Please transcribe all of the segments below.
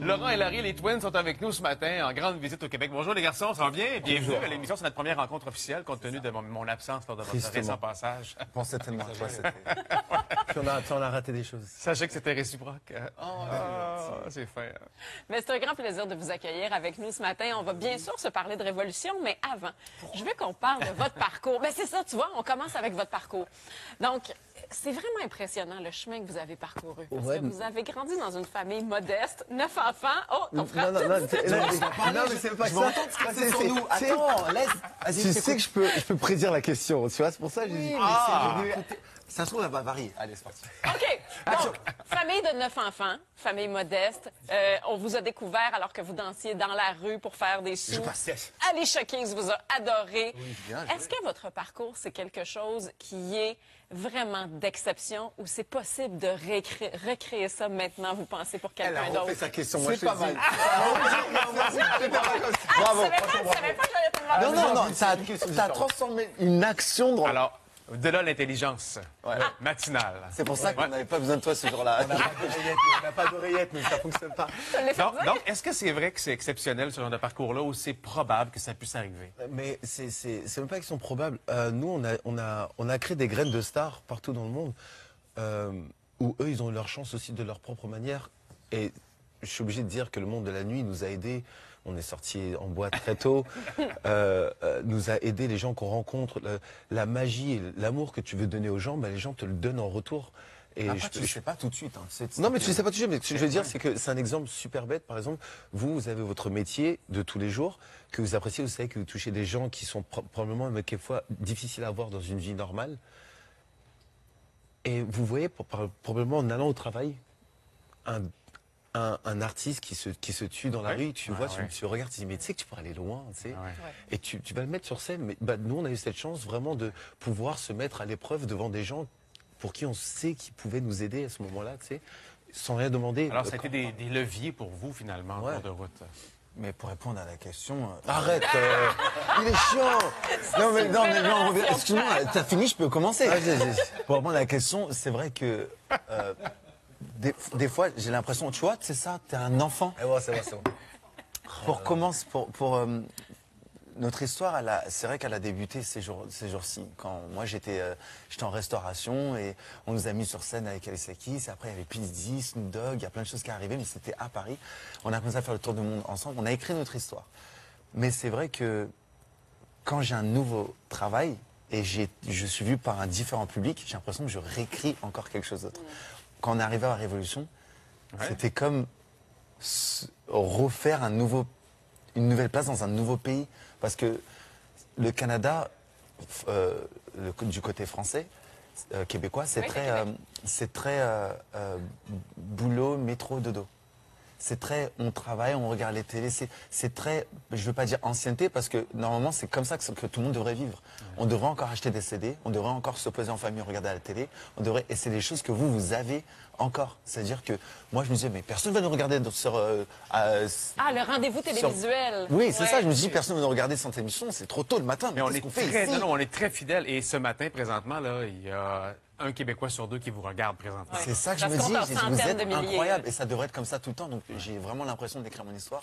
Laurent et Larry, les Twins, sont avec nous ce matin en grande visite au Québec. Bonjour les garçons, ça va bien? Bienvenue à l'émission. C'est notre première rencontre officielle compte tenu de mon absence lors de votre récent passage. Je pensais tellement à toi, c'était... Puis on a raté des choses. Sachez que c'était réciproque. C'est fin. Hein? Mais c'est un grand plaisir de vous accueillir avec nous ce matin. On va bien sûr se parler de révolution, mais avant, je veux qu'on parle de votre parcours. Ben c'est ça, tu vois, on commence avec votre parcours. Donc, c'est vraiment impressionnant le chemin que vous avez parcouru. Parce que vous avez grandi dans une famille modeste, 9 enfants. Oh, ton frère... Non, mais c'est pas ça. C'est sur nous. Attends, laisse. Tu sais que je peux prédire la question, tu vois, c'est pour ça que j'ai dit... Ça se trouve, elle va varier. Allez, c'est parti. OK. Donc, famille de 9 enfants, famille modeste. On vous a découvert alors que vous dansiez dans la rue pour faire des sous. Ali Showcase vous a adoré. Oui, bien. Est-ce que votre parcours, c'est quelque chose qui est vraiment d'exception ou c'est possible de recréer ça maintenant, vous pensez, pour quelqu'un d'autre? sa question, moi je te pas dis. mal. Bravo. Je savais pas que j'allais te demander. Non, ça a transformé une action dans... Alors, de là l'intelligence matinale. C'est pour ça qu'on n'avait pas besoin de toi ce jour-là. On n'a pas d'oreillette, mais ça fonctionne pas. Donc, est-ce que c'est vrai que c'est exceptionnel ce genre de parcours-là ou c'est probable que ça puisse arriver? Mais c'est même pas qu'ils sont probables. Nous, on a créé des graines de stars partout dans le monde où eux, ils ont eu leur chance aussi de leur propre manière. Et je suis obligé de dire que le monde de la nuit nous a aidés. On est sorti en boîte très tôt, nous a aidé les gens qu'on rencontre, la magie et l'amour que tu veux donner aux gens, ben les gens te le donnent en retour. Et tu ne sais pas tout de suite. Hein. Non, mais tu ne sais pas tout de suite. Mais ce que je veux dire, c'est que c'est un exemple super bête. Par exemple, vous avez votre métier de tous les jours que vous appréciez. Vous savez que vous touchez des gens qui sont probablement, mais quelquefois, difficiles à voir dans une vie normale. Et vous voyez, probablement en allant au travail, un artiste qui se tue dans la rue, tu vois, tu regardes, tu dis, mais tu sais que tu pourrais aller loin, tu sais. Et tu vas le mettre sur scène. Mais nous, on a eu cette chance vraiment de pouvoir se mettre à l'épreuve devant des gens pour qui on sait qu'ils pouvaient nous aider à ce moment-là, tu sais, sans rien demander. Alors, ça a été des leviers pour vous, finalement, en cours de route. Mais pour répondre à la question... Arrête, il est chiant. Non, excuse-moi, t'as fini, je peux commencer. Pour répondre à la question, c'est vrai que... Des fois, j'ai l'impression, tu vois, c'est ça, t'es un enfant. C'est bon. Notre histoire, c'est vrai qu'elle a débuté ces jours-ci. Quand moi, j'étais en restauration et on nous a mis sur scène avec Alicia Keys. Après, il y avait P. Diddy, Snoop Dogg, il y a plein de choses qui arrivaient, mais c'était à Paris. On a commencé à faire le tour du monde ensemble. On a écrit notre histoire. Mais c'est vrai que quand j'ai un nouveau travail et je suis vu par un différent public, j'ai l'impression que je réécris encore quelque chose d'autre. Quand on est arrivé à la Révolution, c'était comme refaire une nouvelle place dans un nouveau pays. Parce que le Canada, du côté français, québécois, c'est très boulot, métro, dodo. C'est très, on travaille, on regarde les télés, c'est très, je ne veux pas dire ancienneté, parce que normalement c'est comme ça que tout le monde devrait vivre. On devrait encore acheter des CD, on devrait encore se poser en famille, regarder à la télé, et c'est des choses que vous avez encore. C'est-à-dire que moi je me disais, mais personne ne va nous regarder sur... le rendez-vous télévisuel. Oui, c'est ça, je me dis, personne ne va nous regarder sans émission, c'est trop tôt le matin, mais qu'est-ce qu'on fait ici? On est très fidèles, et ce matin, présentement, là, il y a un Québécois sur deux qui vous regarde présentement. C'est ça que je me dis, vous êtes incroyable, et ça devrait être comme ça tout le temps, donc j'ai vraiment l'impression d'écrire mon histoire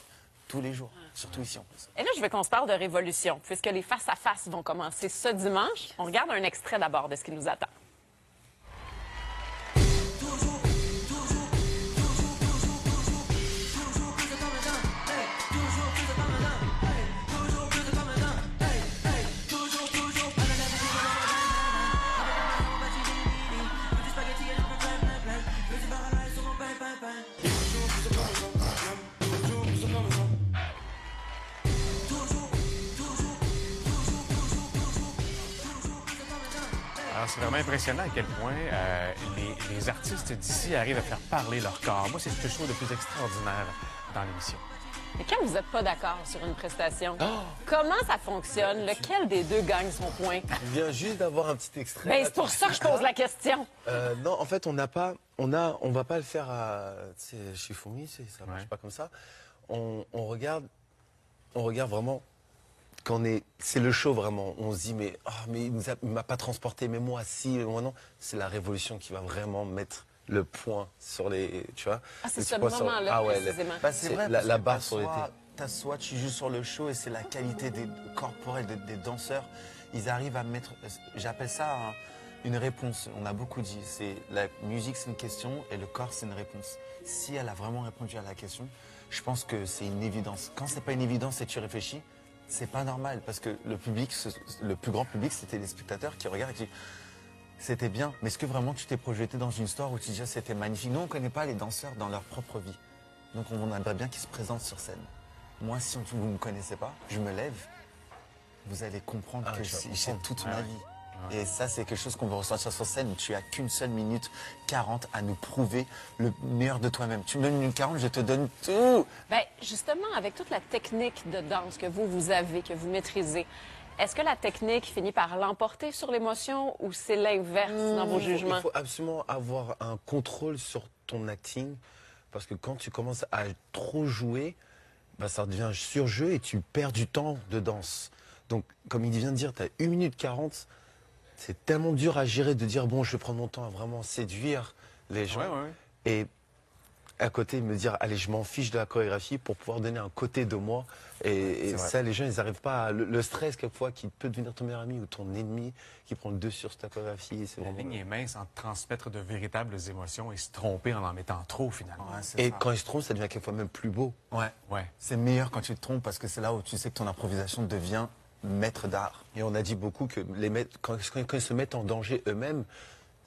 tous les jours, surtout ici en plus. Et là, je veux qu'on se parle de révolution, puisque les face-à-face vont commencer ce dimanche. On regarde un extrait d'abord de ce qui nous attend. Alors, c'est vraiment impressionnant à quel point les artistes d'ici arrivent à faire parler leur corps. Moi, c'est ce que je trouve de plus extraordinaire dans l'émission. Et quand vous n'êtes pas d'accord sur une prestation, comment ça fonctionne? Lequel des deux gagne son point? Je viens juste d'avoir un petit extrait. Ben, c'est pour ça que je pose la question. Non, en fait, on va pas le faire chez Fourmi, ça marche pas comme ça. On regarde vraiment quand c'est le show vraiment. On se dit mais il m'a pas transporté, mais moi si, moi non. C'est la révolution qui va vraiment mettre le point sur les, tu vois. Ah, c'est le ce petit point sur- moment-là, Ah ouais, précisément. Bah, c'est C'est vrai, la- parce la que barre sur le t'assois, tu joues sur le show et c'est la qualité corporelle des danseurs. Ils arrivent à mettre, j'appelle ça une réponse. On a beaucoup dit, la musique c'est une question et le corps c'est une réponse. Si elle a vraiment répondu à la question, je pense que c'est une évidence. Quand c'est pas une évidence et que tu réfléchis, c'est pas normal parce que le public, le plus grand public, c'était les spectateurs qui regardent et qui disent c'était bien. Mais est-ce que vraiment tu t'es projeté dans une histoire où tu dis c'était magnifique? Nous on connaît pas les danseurs dans leur propre vie. Donc on aimerait bien qu'ils se présentent sur scène. Moi, si vous ne me connaissez pas, je me lève, vous allez comprendre que j'ai toute ma vie. Et ça, c'est quelque chose qu'on veut ressentir sur scène. Tu as qu'une seule minute 40 à nous prouver le meilleur de toi-même. Tu me donnes une minute 40, je te donne tout. Bien, justement, avec toute la technique de danse que vous avez, que vous maîtrisez, est-ce que la technique finit par l'emporter sur l'émotion ou c'est l'inverse dans vos jugements? Il faut absolument avoir un contrôle sur ton acting parce que quand tu commences à trop jouer, bah, ça devient surjeu et tu perds du temps de danse. Donc, comme il vient de dire, tu as 1 minute 40. C'est tellement dur à gérer de dire, bon, je vais prendre mon temps à vraiment séduire les gens. Et à côté, me dire, allez, je m'en fiche de la chorégraphie pour pouvoir donner un côté de moi. Et ça, les gens, ils n'arrivent pas à... Le stress, quelquefois, qui peut devenir ton meilleur ami ou ton ennemi, qui prend le dessus sur ta chorégraphie. C'est La vraiment... ligne est mince entre transmettre de véritables émotions et se tromper en mettant trop, finalement. Ouais, c'est Et ça. quand ils se trompent, ça devient quelquefois même plus beau. Ouais. Ouais. C'est meilleur quand tu te trompes parce que c'est là où tu sais que ton improvisation devient maître d'art. Et on a dit beaucoup que les maîtres, quand ils se mettent en danger eux-mêmes,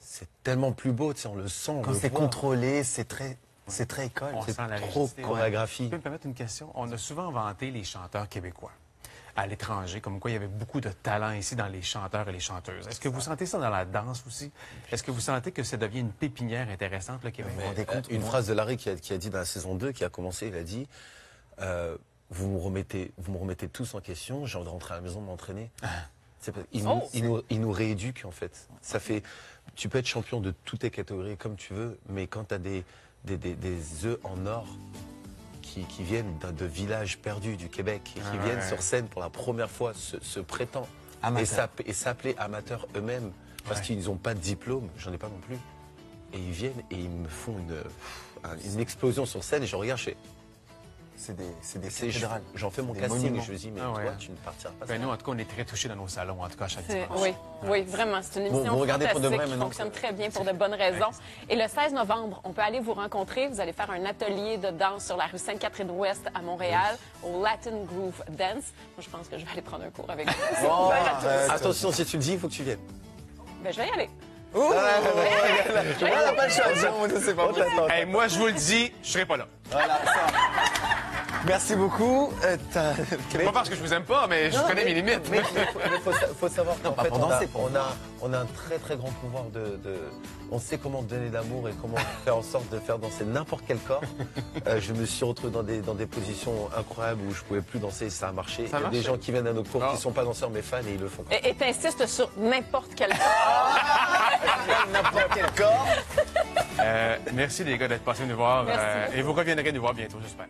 c'est tellement plus beau, tu sais, on le sent, on Quand le c'est voit. contrôlé, c'est très école. On C'est sent la trop rigidité. chorégraphie. Tu peux me permettre une question? On a souvent vanté les chanteurs québécois à l'étranger, comme quoi il y avait beaucoup de talent ici dans les chanteurs et les chanteuses. Est-ce que vous sentez ça dans la danse aussi? Est-ce que vous sentez que ça devient une pépinière intéressante, le Québec? vous vous rendez compte, Une moi- phrase de Larry qui a dit dans la saison 2, qui a commencé, il a dit vous me remettez tous en question, j'ai envie de rentrer à la maison m'entraîner. Il nous rééduque en fait. Ça fait, tu peux être champion de toutes tes catégories comme tu veux, mais quand tu as des œufs en or qui viennent de villages perdus du Québec et qui viennent sur scène pour la première fois, se prétendent Amateurs. et s'appeler amateurs eux-mêmes parce qu'ils n'ont pas de diplôme, j'en ai pas non plus. Et ils viennent et ils me font une explosion sur scène et je regarde, C'est des c'est- cathédrales. j'en fais mon Des casting. monuments. Je me dis, mais Ah ouais. toi, tu ne partiras pas. Ben, nous, en tout cas, on est très touchés dans nos salons, en tout cas, chaque C'est- dimanche. Oui, oui, vraiment. C'est une Bon, émission vous regardez pour de fantastique vrai qui maintenant. fonctionne très bien pour de bonnes raisons. Et le 16 novembre, on peut aller vous rencontrer. Vous allez faire un atelier de danse sur la rue Sainte-Catherine-Ouest à Montréal, au Latin Groove Dance. Moi, je pense que je vais aller prendre un cours avec vous. Oh, Attention, si tu le dis, il faut que tu viennes. Ben, je vais y aller. Elle n'a pas le choix, c'est pas vrai. Hey, moi, je vous le dis, je serai pas là. Voilà, ça. Merci beaucoup. Pas parce que je vous aime pas, mais je connais mes limites. Mais faut savoir qu'en pas fait, pour danser, pour on a un très très grand pouvoir on sait comment donner l'amour et comment faire en sorte de faire danser n'importe quel corps. Je me suis retrouvé dans des positions incroyables où je pouvais plus danser et ça a marché. Ça Il y a des marche? gens qui viennent à nos cours Ah. qui sont pas danseurs mais fans et ils le font. Et t'insistes sur n'importe quel n'importe quel corps. Merci, les gars, d'être passés nous voir. Merci. Et vous reviendrez nous voir bientôt, j'espère.